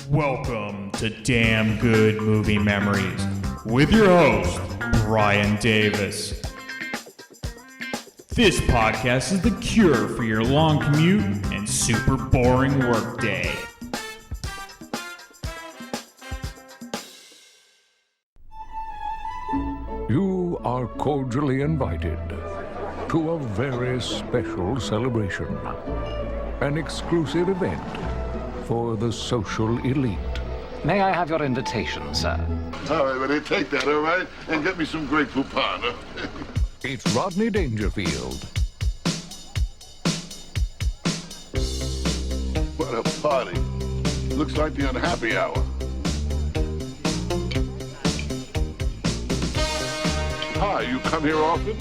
Welcome to Damn Good Movie Memories with your host, Brian Davis. This podcast is the cure for your long commute and super boring workday. You are cordially invited to a very special celebration, an exclusive event for the social elite. May I have your invitation, sir? All right, buddy, take that, all right? And get me some grapefruit pie, huh? It's Rodney Dangerfield. What a party. Looks like the unhappy hour. Hi, you come here often?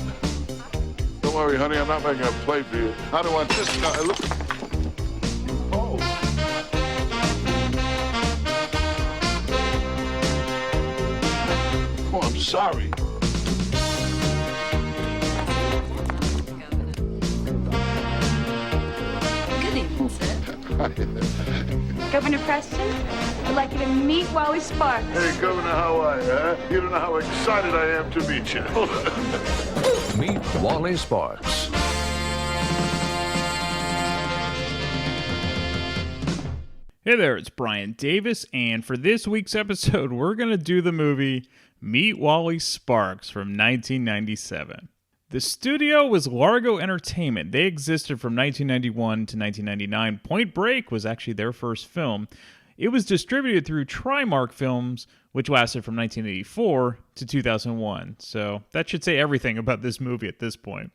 Don't worry, honey, I'm not making a play for you. I don't want this guy. Look. Oh. Oh, I'm sorry. Good evening, sir. Governor Preston, I'd like you to meet Wally Sparks. Hey, Governor, how are you, huh? You don't know how excited I am to meet you. Meet Wally Sparks. Hey there, it's Brian Davis, and for this week's episode, we're going to do the movie Meet Wally Sparks from 1997. The studio was Largo Entertainment. They existed from 1991 to 1999. Point Break was actually their first film. It was distributed through Trimark Films, which lasted from 1984 to 2001. So that should say everything about this movie at this point.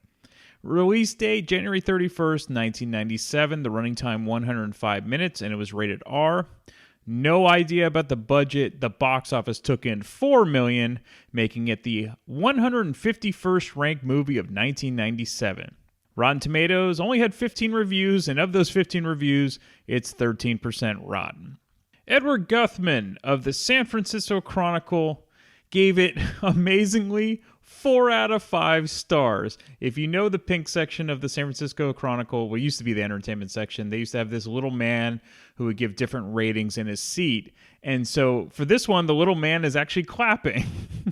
Release date, January 31st, 1997. The running time, 105 minutes, and it was rated R. No idea about the budget. The box office took in $4 million, making it the 151st ranked movie of 1997. Rotten Tomatoes only had 15 reviews, and of those 15 reviews, it's 13% rotten. Edward Guthman of the San Francisco Chronicle gave it, amazingly, 4 out of 5 stars. If you know the pink section of the San Francisco Chronicle, what used to be the entertainment section, they used to have this little man who would give different ratings in his seat. And so for this one, the little man is actually clapping.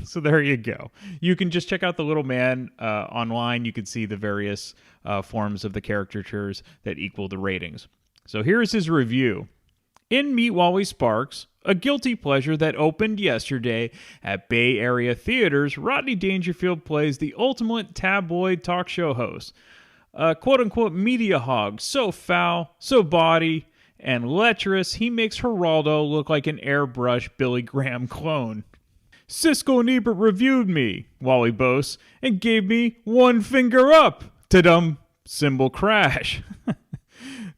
So there you go. You can just check out the little man online. You can see the various forms of the caricatures that equal the ratings. So here's his review. In Meet Wally Sparks, a guilty pleasure that opened yesterday at Bay Area theaters, Rodney Dangerfield plays the ultimate tabloid talk show host. A quote-unquote media hog, so foul, so bawdy, and lecherous, he makes Geraldo look like an airbrush Billy Graham clone. Siskel and Ebert reviewed me, Wally boasts, and gave me one finger up. Ta-dum, cymbal crash.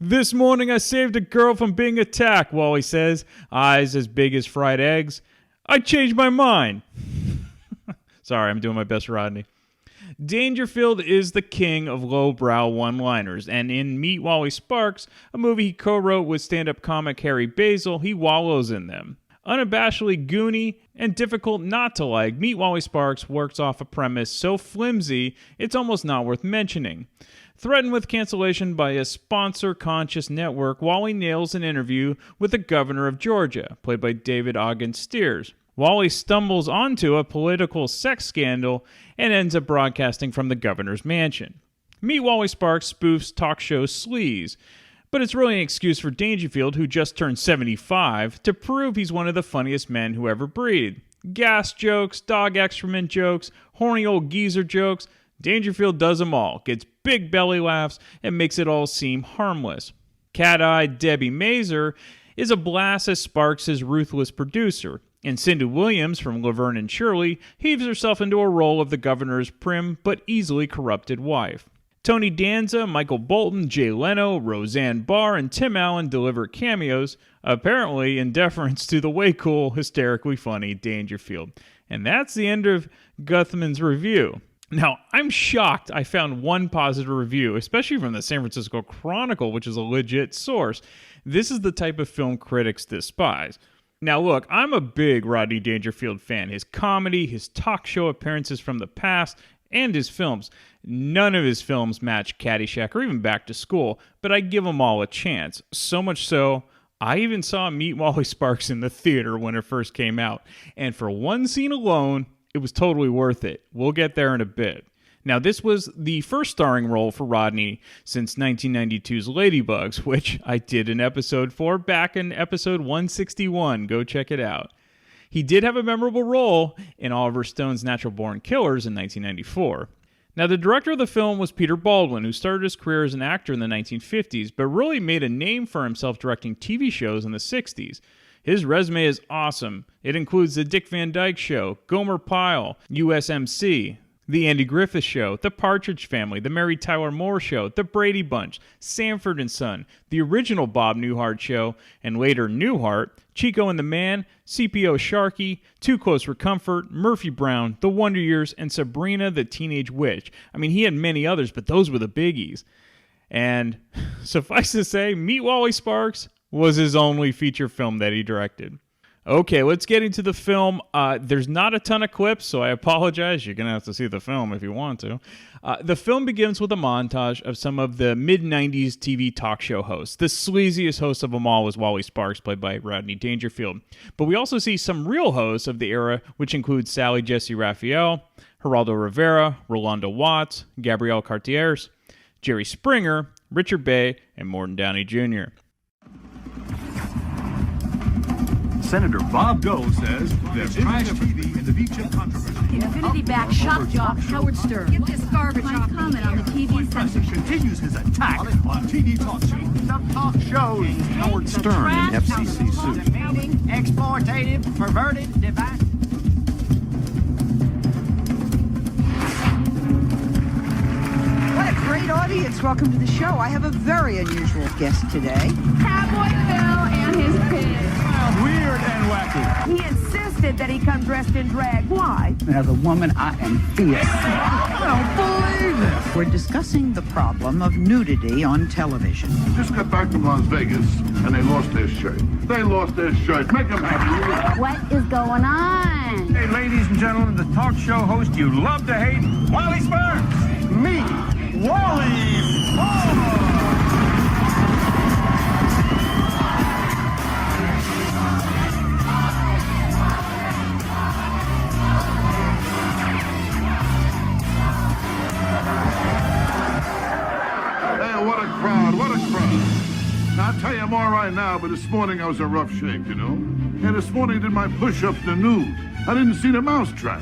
This morning I saved a girl from being attacked, Wally says, eyes as big as fried eggs. I changed my mind. Sorry, I'm doing my best, Rodney. Dangerfield is the king of lowbrow one-liners, and in Meet Wally Sparks, a movie he co-wrote with stand-up comic Harry Basil, he wallows in them. Unabashedly goony and difficult not to like, Meet Wally Sparks works off a premise so flimsy it's almost not worth mentioning. Threatened with cancellation by a sponsor-conscious network, Wally nails an interview with the governor of Georgia, played by Ogden Stiers. Wally stumbles onto a political sex scandal and ends up broadcasting from the governor's mansion. Meet Wally Sparks spoofs talk show sleaze, but it's really an excuse for Dangerfield, who just turned 75, to prove he's one of the funniest men who ever breathed. Gas jokes, dog excrement jokes, horny old geezer jokes. Dangerfield does them all, gets big belly laughs, and makes it all seem harmless. Cat-eyed Debi Mazar is a blast as Sparks' ruthless producer, and Cindy Williams from Laverne and Shirley heaves herself into a role of the governor's prim but easily corrupted wife. Tony Danza, Michael Bolton, Jay Leno, Roseanne Barr, and Tim Allen deliver cameos, apparently in deference to the way cool, hysterically funny Dangerfield. And that's the end of Guthman's review. Now, I'm shocked I found one positive review, especially from the San Francisco Chronicle, which is a legit source. This is the type of film critics despise. Now, look, I'm a big Rodney Dangerfield fan. His comedy, his talk show appearances from the past, and his films. None of his films match Caddyshack or even Back to School, but I give them all a chance. So much so, I even saw Meet Wally Sparks in the theater when it first came out, and for one scene alone, it was totally worth it. We'll get there in a bit. Now, this was the first starring role for Rodney since 1992's Ladybugs, which I did an episode for back in episode 161. Go check it out. He did have a memorable role in Oliver Stone's Natural Born Killers in 1994. Now, the director of the film was Peter Baldwin, who started his career as an actor in the 1950s, but really made a name for himself directing TV shows in the 60s. His resume is awesome. It includes The Dick Van Dyke Show, Gomer Pyle, USMC, The Andy Griffith Show, The Partridge Family, The Mary Tyler Moore Show, The Brady Bunch, Sanford and Son, The Original Bob Newhart Show, and later Newhart, Chico and the Man, CPO Sharky, Too Close for Comfort, Murphy Brown, The Wonder Years, and Sabrina the Teenage Witch. I mean, he had many others, but those were the biggies. And suffice to say, Meet Wally Sparks was his only feature film that he directed. Okay, let's get into the film. There's not a ton of clips, so I apologize. You're going to have to see the film if you want to. The film begins with a montage of some of the mid-90s TV talk show hosts. The sleaziest host of them all was Wally Sparks, played by Rodney Dangerfield. But we also see some real hosts of the era, which include Sally Jesse Raphael, Geraldo Rivera, Rolando Watts, Gabrielle Cartiers, Jerry Springer, Richard Bay, and Morton Downey Jr. Senator Bob Dole says there's trash TV in the V-chip controversy. Infinity-backed shock jock Howard Stern. Get this garbage off. Comment on the TV censorship. Continues his attack on TV talk shows. Some talk shows Howard Stern in FCC suit. Demeaning, exploitative, perverted, divisive. What a great audience. Welcome to the show. I have a very unusual guest today. Cowboy Phil and his kids. Weird and wacky. He insisted that he come dressed in drag. Why? As a woman, I am fierce. I don't believe this. We're discussing the problem of nudity on television. Just got back from Las Vegas, and they lost their shirt. They lost their shirt. Make them happy. What is going on? Hey, ladies and gentlemen, the talk show host you love to hate, Wally Sparks. Me, Wally Sparks. What a crowd, what a crowd. Now, I'll tell you, I'm all right now, but this morning I was in rough shape, you know? And this morning I did my push-ups in the nude. I didn't see the mousetrap.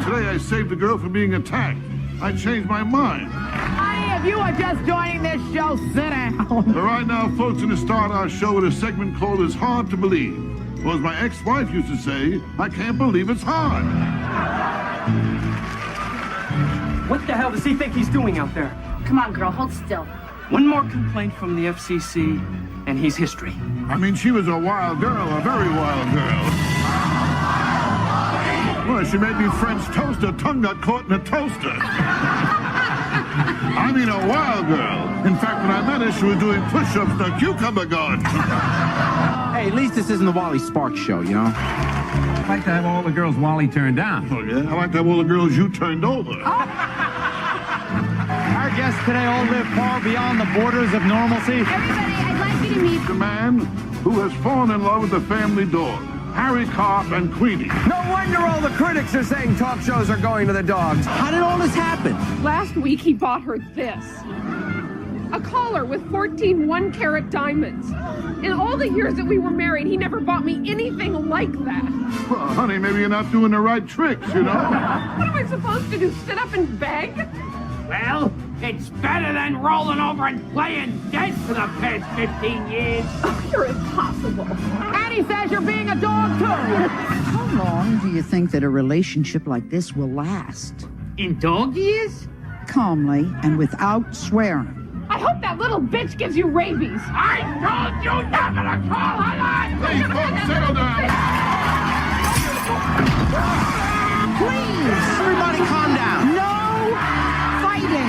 Today I saved a girl from being attacked. I changed my mind. Honey, if you are just joining this show, sit down. All right now, folks, going to start our show with a segment called It's Hard to Believe. Or as my ex-wife used to say, I can't believe it's hard. What the hell does he think he's doing out there? Come on, girl, hold still. One more complaint from the FCC, and he's history. I mean, she was a wild girl, a very wild girl. Well, she made me French toast. Her tongue got caught in a toaster. I mean, a wild girl. In fact, when I met her, she was doing push-ups in a cucumber garden. Hey, at least this isn't the Wally Sparks show, you know? I'd like to have all the girls Wally turned down. Oh, yeah? I like to have all the girls you turned over. Our guests today all live far beyond the borders of normalcy. Everybody, I'd like you to meet The man who has fallen in love with the family dog, Harry Carp and Queenie. No wonder all the critics are saying talk shows are going to the dogs. How did all this happen? Last week he bought her this. A collar with 14 one-carat diamonds. In all the years that we were married, he never bought me anything like that. Well, honey, maybe you're not doing the right tricks, you know? What am I supposed to do, sit up and beg? Well, it's better than rolling over and playing dead for the past 15 years. Oh, you're impossible. And he says you're being a dog, too. How long do you think that a relationship like this will last? In dog years? Calmly and without swearing. I hope that little bitch gives you rabies. I told you never to call her that! Hey, folks, settle down. Please, everybody calm down. No fighting.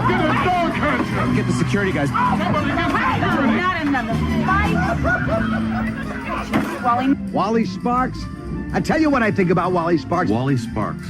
Get a dog catcher. Get the security guys. Somebody get the security. Not another fight. Wally. Wally Sparks? I tell you what I think about Wally Sparks. Wally Sparks.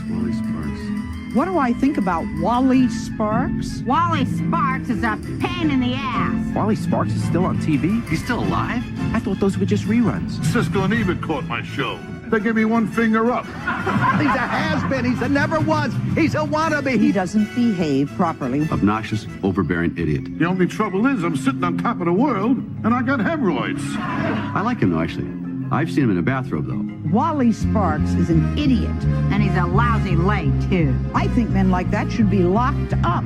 What do I think about Wally Sparks? Wally Sparks is a pain in the ass. Wally Sparks is still on TV? He's still alive? I thought those were just reruns. Cisco and Eva caught my show. They gave me one finger up. He's a has-been. He's a never was. He's a wannabe. He doesn't behave properly. Obnoxious, overbearing idiot. The only trouble is I'm sitting on top of the world, and I got hemorrhoids. I like him, though, actually. I've seen him in a bathrobe, though. Wally Sparks is an idiot. And he's a lousy leg, too. I think men like that should be locked up.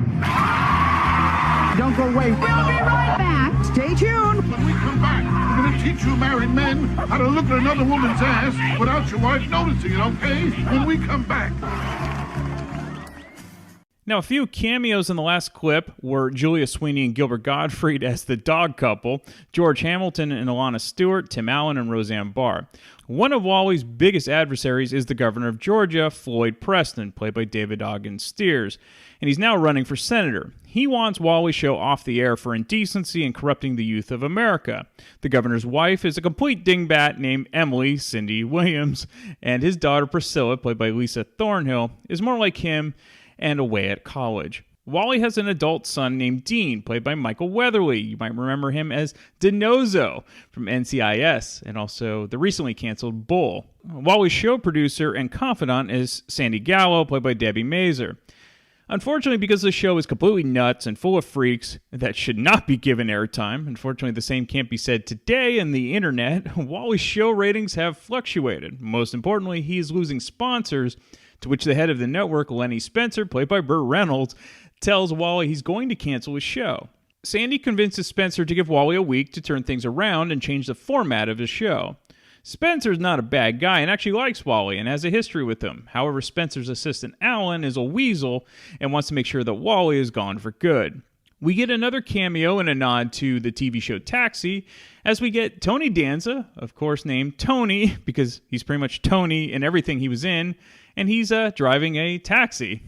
Don't go away. We'll be right back. Stay tuned. When we come back, we're going to teach you married men how to look at another woman's ass without your wife noticing it, okay? When we come back. Now, a few cameos in the last clip were Julia Sweeney and Gilbert Gottfried as the dog couple, George Hamilton and Alana Stewart, Tim Allen and Roseanne Barr. One of Wally's biggest adversaries is the governor of Georgia, Floyd Preston, played by David Ogden Stiers, and he's now running for senator. He wants Wally's show off the air for indecency and corrupting the youth of America. The governor's wife is a complete dingbat named Emily Cindy Williams, and his daughter Priscilla, played by Lisa Thornhill, is more like him and away at college. Wally has an adult son named Dean, played by Michael Weatherly. You might remember him as DiNozzo from NCIS, and also the recently canceled Bull. Wally's show producer and confidant is Sandy Gallo, played by Debi Mazar. Unfortunately, because the show is completely nuts and full of freaks that should not be given airtime, unfortunately the same can't be said today in the internet, Wally's show ratings have fluctuated. Most importantly, he is losing sponsors, to which the head of the network, Lenny Spencer, played by Burt Reynolds, tells Wally he's going to cancel his show. Sandy convinces Spencer to give Wally a week to turn things around and change the format of his show. Spencer's not a bad guy and actually likes Wally and has a history with him. However, Spencer's assistant Alan is a weasel and wants to make sure that Wally is gone for good. We get another cameo and a nod to the TV show Taxi, as we get Tony Danza, of course named Tony, because he's pretty much Tony in everything he was in, and he's driving a taxi.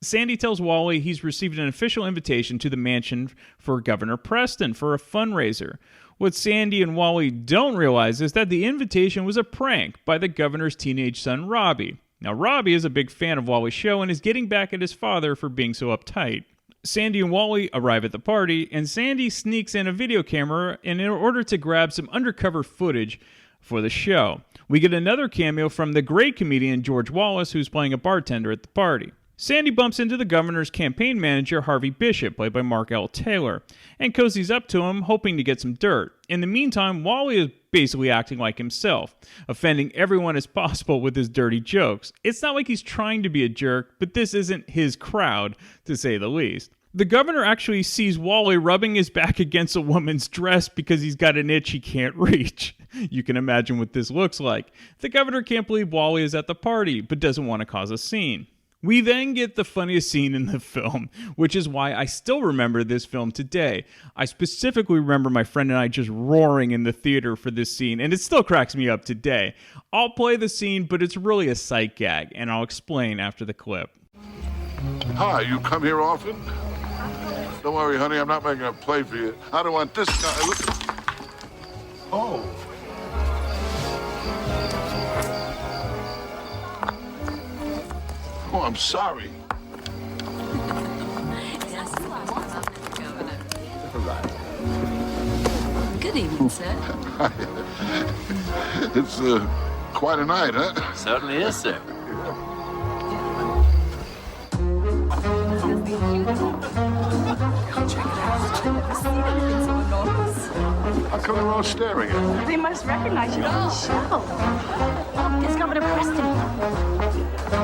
Sandy tells Wally he's received an official invitation to the mansion for Governor Preston for a fundraiser. What Sandy and Wally don't realize is that the invitation was a prank by the governor's teenage son, Robbie. Now, Robbie is a big fan of Wally's show and is getting back at his father for being so uptight. Sandy and Wally arrive at the party, and Sandy sneaks in a video camera in order to grab some undercover footage for the show. We get another cameo from the great comedian George Wallace, who's playing a bartender at the party. Sandy bumps into the governor's campaign manager, Harvey Bishop, played by Mark L. Taylor, and cozies up to him, hoping to get some dirt. In the meantime, Wally is basically acting like himself, offending everyone as possible with his dirty jokes. It's not like he's trying to be a jerk, but this isn't his crowd, to say the least. The governor actually sees Wally rubbing his back against a woman's dress because he's got an itch he can't reach. You can imagine what this looks like. The governor can't believe Wally is at the party, but doesn't want to cause a scene. We then get the funniest scene in the film, which is why I still remember this film today. I specifically remember my friend and I just roaring in the theater for this scene, and it still cracks me up today. I'll play the scene, but it's really a sight gag, and I'll explain after the clip. Hi, you come here often? Don't worry, honey, I'm not making a play for you. I don't want this guy. Oh. Oh, I'm sorry. Good evening, sir. It's quite a night, huh? Certainly is, sir. How come they're all staring at me? They must recognize you on the show. Oh, it's Governor Preston.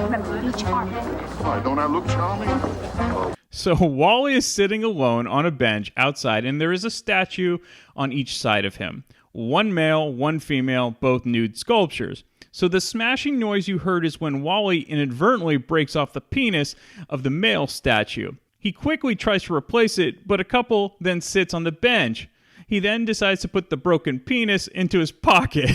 Remember, be charming. Why, don't I look charming? So Wally is sitting alone on a bench outside, and there is a statue on each side of him. One male, one female, both nude sculptures. So the smashing noise you heard is when Wally inadvertently breaks off the penis of the male statue. He quickly tries to replace it, but a couple then sits on the bench. He then decides to put the broken penis into his pocket.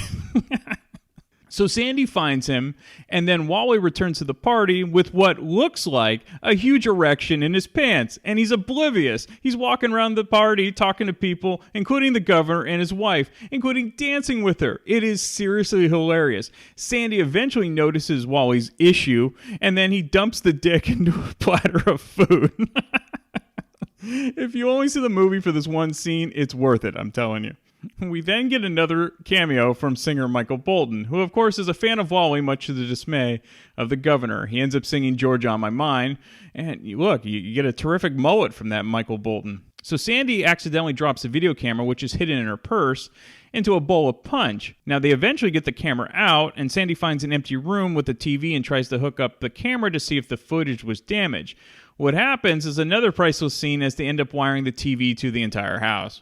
So Sandy finds him, and then Wally returns to the party with what looks like a huge erection in his pants, and he's oblivious. He's walking around the party talking to people, including the governor and his wife, including dancing with her. It is seriously hilarious. Sandy eventually notices Wally's issue, and then he dumps the dick into a platter of food. If you only see the movie for this one scene, it's worth it, I'm telling you. We then get another cameo from singer Michael Bolton, who of course is a fan of Wally, much to the dismay of the governor. He ends up singing Georgia on My Mind, and you get a terrific mullet from that Michael Bolton. So Sandy accidentally drops the video camera, which is hidden in her purse, into a bowl of punch. Now they eventually get the camera out, and Sandy finds an empty room with a TV and tries to hook up the camera to see if the footage was damaged. What happens is another priceless scene as they end up wiring the TV to the entire house.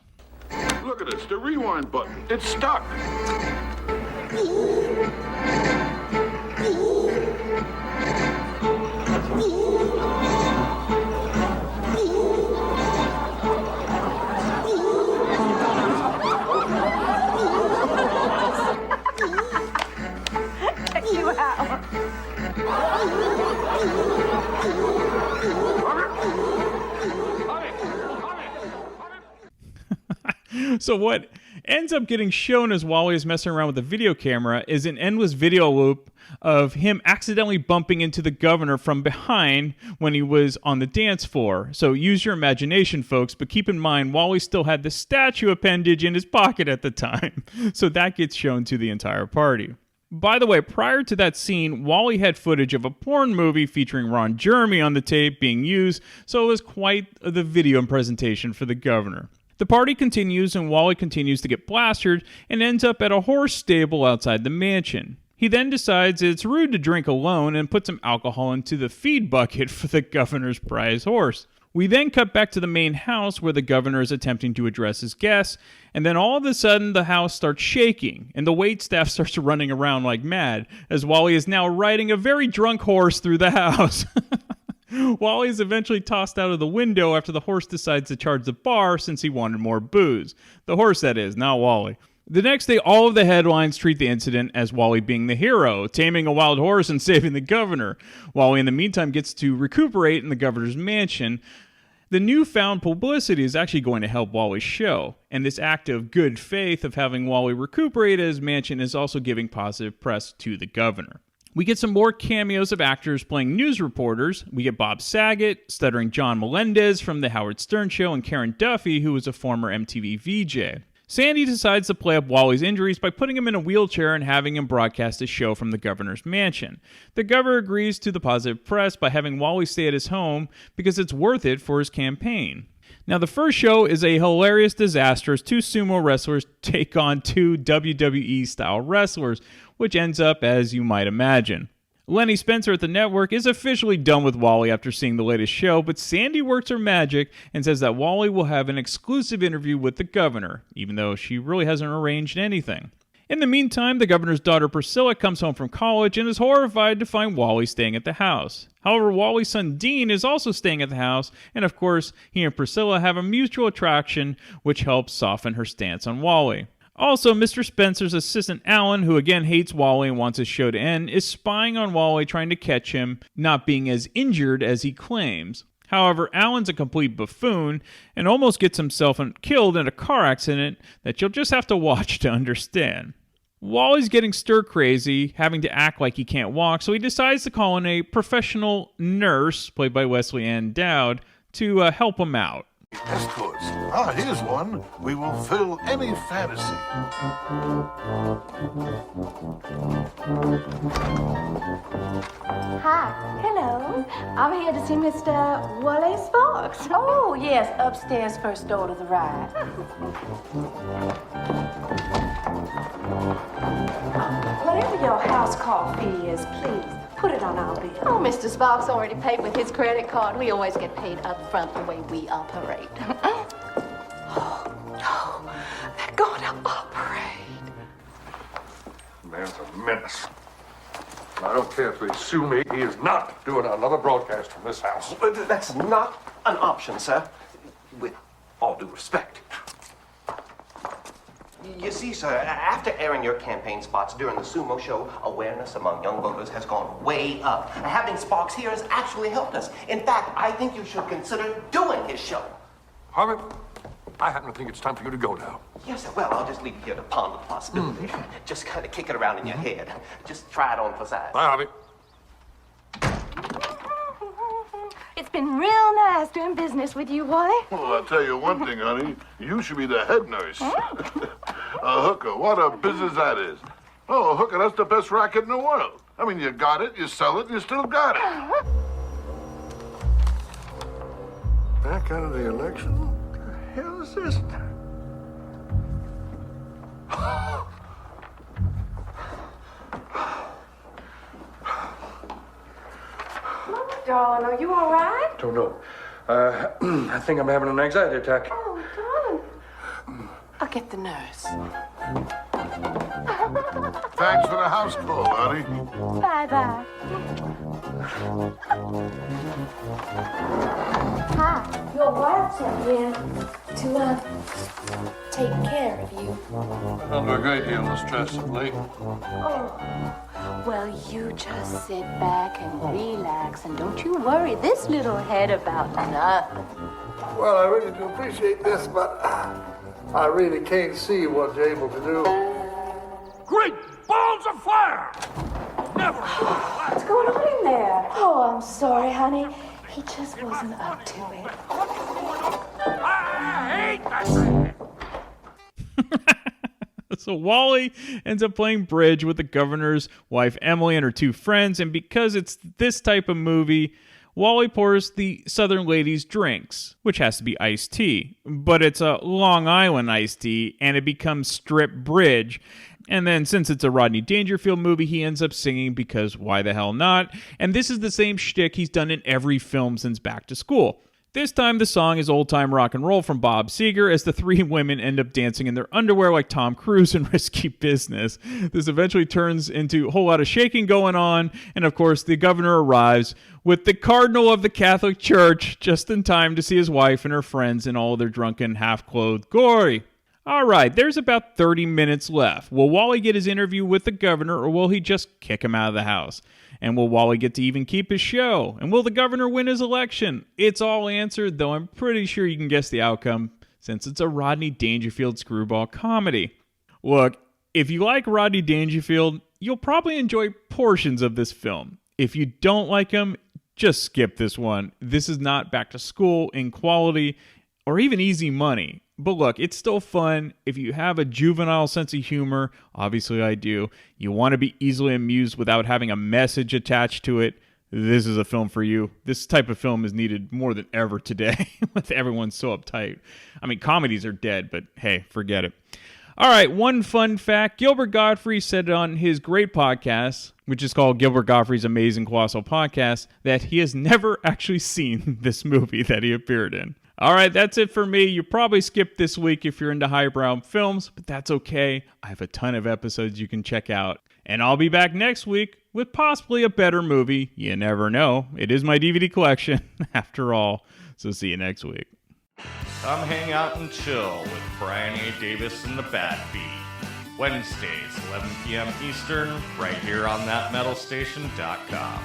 Look at this, the rewind button. It's stuck. Check you out. So what ends up getting shown as Wally is messing around with the video camera is an endless video loop of him accidentally bumping into the governor from behind when he was on the dance floor. So use your imagination, folks, but keep in mind Wally still had the statue appendage in his pocket at the time. So that gets shown to the entire party. By the way, prior to that scene, Wally had footage of a porn movie featuring Ron Jeremy on the tape being used, so it was quite the video and presentation for the governor. The party continues, and Wally continues to get plastered and ends up at a horse stable outside the mansion. He then decides it's rude to drink alone and puts some alcohol into the feed bucket for the governor's prize horse. We then cut back to the main house where the governor is attempting to address his guests, and then all of a sudden the house starts shaking, and the waitstaff starts running around like mad, as Wally is now riding a very drunk horse through the house. Wally is eventually tossed out of the window after the horse decides to charge the bar since he wanted more booze. The horse, that is, not Wally. The next day, all of the headlines treat the incident as Wally being the hero, taming a wild horse and saving the governor. Wally, in the meantime, gets to recuperate in the governor's mansion. The newfound publicity is actually going to help Wally's show, and this act of good faith of having Wally recuperate at his mansion is also giving positive press to the governor. We get some more cameos of actors playing news reporters. We get Bob Saget, stuttering John Melendez from The Howard Stern Show, and Karen Duffy, who was a former MTV VJ. Sandy decides to play up Wally's injuries by putting him in a wheelchair and having him broadcast a show from the governor's mansion. The governor agrees to the positive press by having Wally stay at his home because it's worth it for his campaign. Now, the first show is a hilarious disaster as two sumo wrestlers take on two WWE-style wrestlers, which ends up as you might imagine. Lenny Spencer at the network is officially done with Wally after seeing the latest show, but Sandy works her magic and says that Wally will have an exclusive interview with the governor, even though she really hasn't arranged anything. In the meantime, the governor's daughter Priscilla comes home from college and is horrified to find Wally staying at the house. However, Wally's son Dean is also staying at the house, and of course, he and Priscilla have a mutual attraction, which helps soften her stance on Wally. Also, Mr. Spencer's assistant Alan, who again hates Wally and wants his show to end, is spying on Wally, trying to catch him not being as injured as he claims. However, Alan's a complete buffoon and almost gets himself killed in a car accident that you'll just have to watch to understand. Wally's getting stir-crazy, having to act like he can't walk, so he decides to call in a professional nurse, played by Wesley Ann Dowd, to help him out. Escorts. Ah, here's one. We will fill any fantasy. Hi. Hello. I'm here to see Mr. Wally Sparks. Oh, yes, upstairs, first door to the right. Whatever your house call fee is, please put it on our bill. Oh, Mr. Sparks already paid with his credit card. We always get paid up front the way we operate. Oh, they're going to operate. Man's a menace. I don't care if they sue me. He is not doing another broadcast from this house. That's not an option, sir. With all due respect. You see, sir, after airing your campaign spots during the sumo show, awareness among young voters has gone way up. Having Sparks here has actually helped us. In fact, I think you should consider doing his show. Harvey, I happen to think it's time for you to go now. Yes, sir. Well, I'll just leave you here to ponder the possibility. Just kind of kick it around in your head. Just try it on for size. Bye, Harvey. It's been real nice doing business with you, Wally. Well, I'll tell you one thing, honey. You should be the head nurse. A hooker, what a business that is. Oh, a hooker, that's the best racket in the world. I mean, you got it, you sell it, and you still got it. Back out of the election? What the hell is this? Darling, are you all right? Don't know. I think I'm having an anxiety attack. Oh, darling. I'll get the nurse. Thanks for the house call, honey. Bye-bye. Hi, your wife sent me in to, take care of you. Under a great deal of stress of late. Oh, well, you just sit back and relax, and don't you worry this little head about nothing. Well, I really do appreciate this, but I really can't see what you're able to do. Great balls of fire! Never! What's going on in there? Oh, I'm sorry, honey. He just wasn't up to it. I hate that! So Wally ends up playing bridge with the governor's wife, Emily, and her two friends. And because it's this type of movie, Wally pours the Southern ladies drinks, which has to be iced tea. But it's a Long Island iced tea, and it becomes strip bridge. And then since it's a Rodney Dangerfield movie, he ends up singing because why the hell not? And this is the same shtick he's done in every film since Back to School. This time, the song is Old Time Rock and Roll from Bob Seger as the three women end up dancing in their underwear like Tom Cruise in Risky Business. This eventually turns into a whole lot of shaking going on, and of course, the governor arrives with the cardinal of the Catholic Church just in time to see his wife and her friends in all their drunken, half-clothed glory. All right, there's about 30 minutes left. Will Wally get his interview with the governor, or will he just kick him out of the house? And will Wally get to even keep his show? And will the governor win his election? It's all answered, though I'm pretty sure you can guess the outcome since it's a Rodney Dangerfield screwball comedy. Look, if you like Rodney Dangerfield, you'll probably enjoy portions of this film. If you don't like him, just skip this one. This is not Back to School in quality or even easy money. But look, it's still fun. If you have a juvenile sense of humor, obviously I do, you want to be easily amused without having a message attached to it, this is a film for you. This type of film is needed more than ever today with everyone so uptight. I mean, comedies are dead, but hey, forget it. All right, one fun fact. Gilbert Gottfried said on his great podcast, which is called Gilbert Gottfried's Amazing Colossal Podcast, that he has never actually seen this movie that he appeared in. All right, that's it for me. You probably skipped this week if you're into highbrow films, but that's okay. I have a ton of episodes you can check out. And I'll be back next week with possibly a better movie. You never know. It is my DVD collection, after all. So see you next week. Come hang out and chill with Brian A. Davis and the Bad Beat. Wednesdays, 11 p.m. Eastern, right here on thatmetalstation.com.